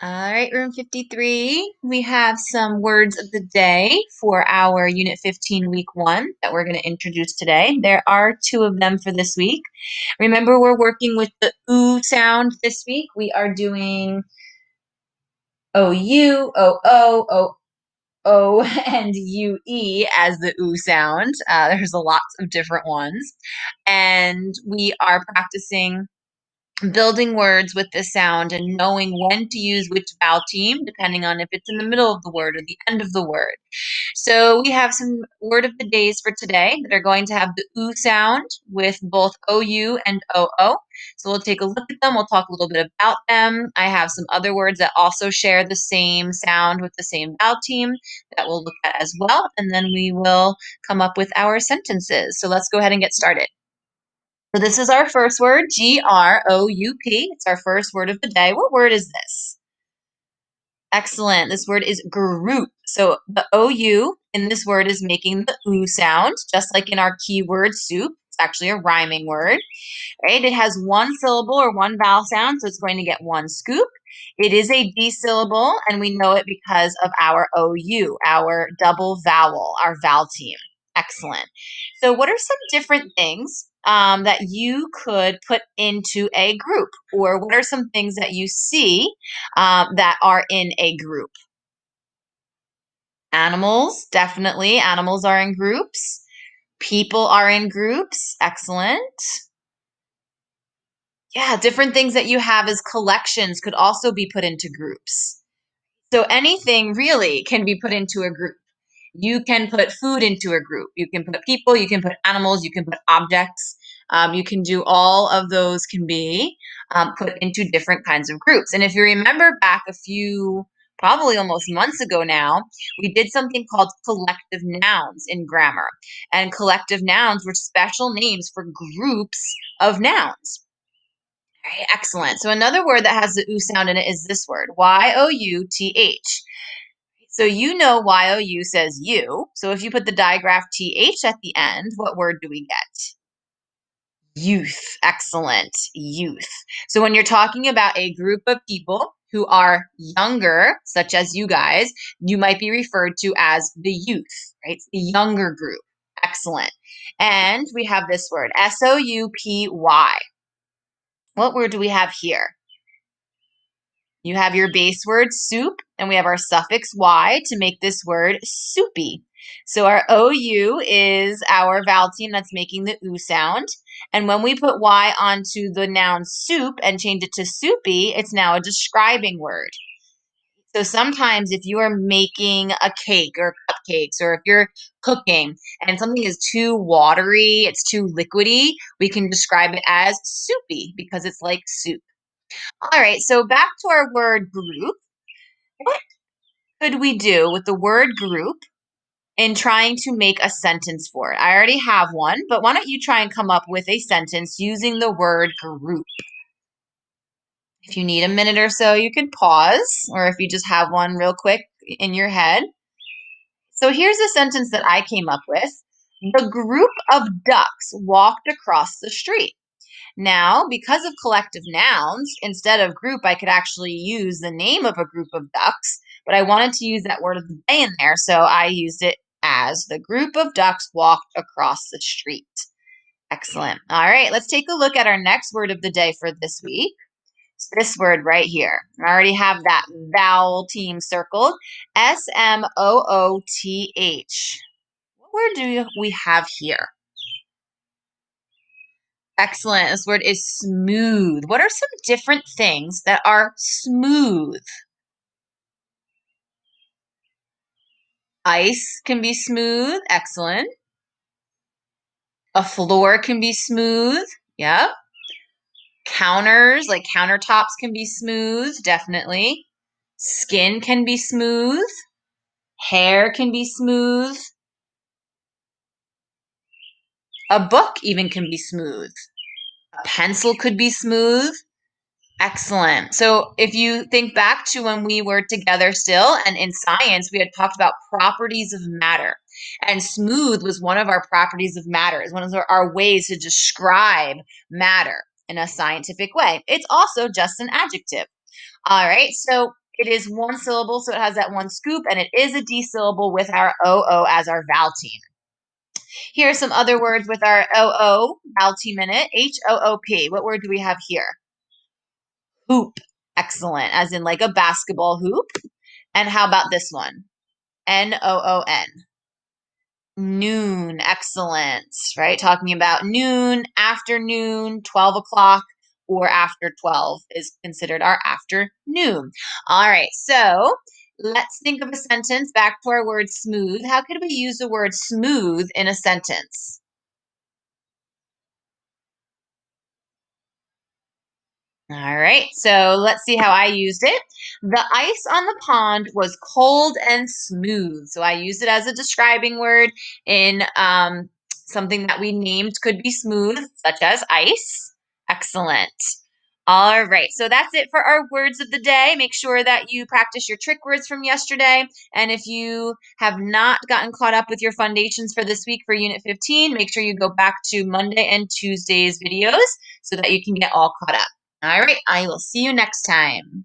All right, room 53. We have some words of the day for our Unit 15 Week 1 that we're going to introduce today. There are two of them for this week. Remember, we're working with the OO sound this week. We are doing OU, OO, O, and UE as the OO sound. There's a lots of different ones. And we are practicing building words with this sound and knowing when to use which vowel team, depending on if it's in the middle of the word or the end of the word. So we have some word of the days for today that are going to have the oo sound with both OU and OO. So we'll take a look at them. We'll talk a little bit about them. I have some other words that also share the same sound with the same vowel team that we'll look at as well. And then we will come up with our sentences. So let's go ahead and get started. So this is our first word, Group. It's our first word of the day. What word is this? Excellent. This word is group. So the OU in this word is making the oo sound, just like in our keyword soup. It's actually a rhyming word, right? It has one syllable or one vowel sound, so it's going to get one scoop. It is a D syllable, and we know it because of our OU, our double vowel, our vowel team. Excellent. So what are some different things that you could put into a group? Or what are some things that you see that are in a group? Animals, definitely. Animals are in groups. People are in groups. Excellent. Yeah, different things that you have as collections could also be put into groups. So anything really can be put into a group. You can put food into a group. You can put people, you can put animals, you can put objects. You can do all of those can be put into different kinds of groups. And if you remember back a few, probably almost months ago now, we did something called collective nouns in grammar. And collective nouns were special names for groups of nouns. Right, excellent. So another word that has the oo sound in it is this word, youth. So you know you says you. So if you put the digraph th at the end, what word do we get? Youth. Excellent. Youth. So when you're talking about a group of people who are younger, such as you guys, you might be referred to as the youth, right? It's the younger group. Excellent. And we have this word, soupy. What word do we have here? You have your base word soup, and we have our suffix y to make this word soupy. So our OU is our vowel team that's making the oo sound. And when we put y onto the noun soup and change it to soupy, it's now a describing word. So sometimes if you are making a cake or cupcakes, or if you're cooking and something is too watery, it's too liquidy, we can describe it as soupy because it's like soup. All right, so back to our word group. What could we do with the word group in trying to make a sentence for it? I already have one, but why don't you try and come up with a sentence using the word group? If you need a minute or so, you can pause, or if you just have one real quick in your head. So here's a sentence that I came up with. The group of ducks walked across the street. Now, because of collective nouns, instead of group, I could actually use the name of a group of ducks, but I wanted to use that word of the day in there, so I used it as the group of ducks walked across the street. Excellent. All right, let's take a look at our next word of the day for this week. It's this word right here. I already have that vowel team circled. Smooth. What word do we have here? Excellent. This word is smooth. What are some different things that are smooth? Ice can be smooth. Excellent. A floor can be smooth. Yep. Counters, like countertops, can be smooth. Definitely. Skin can be smooth. Hair can be smooth. A book even can be smooth. A pencil could be smooth. Excellent. So if you think back to when we were together still and in science, we had talked about properties of matter. And smooth was one of our properties of matter. It's one of our ways to describe matter in a scientific way. It's also just an adjective. All right. So It is one syllable, so it has that one scoop, and it is a D syllable with our OO as our vowel team. Here are some other words with our OO vowel team in it. HOOP. What word do we have here? Hoop. Excellent. As in like a basketball hoop. And how about this one? NOON. Noon. Excellent. Right? Talking about noon, afternoon, 12 o'clock, or after 12 is considered our afternoon. All right. So let's think of a sentence. Back to our word smooth. How could we use the word smooth in a sentence? All right, so let's see how I used it. The ice on the pond was cold and smooth. So I used it as a describing word in something that we named could be smooth, such as ice. Excellent. All right, so that's it for our words of the day. Make sure that you practice your trick words from yesterday. And if you have not gotten caught up with your foundations for this week for Unit 15, make sure you go back to Monday and Tuesday's videos so that you can get all caught up. All right, I will see you next time.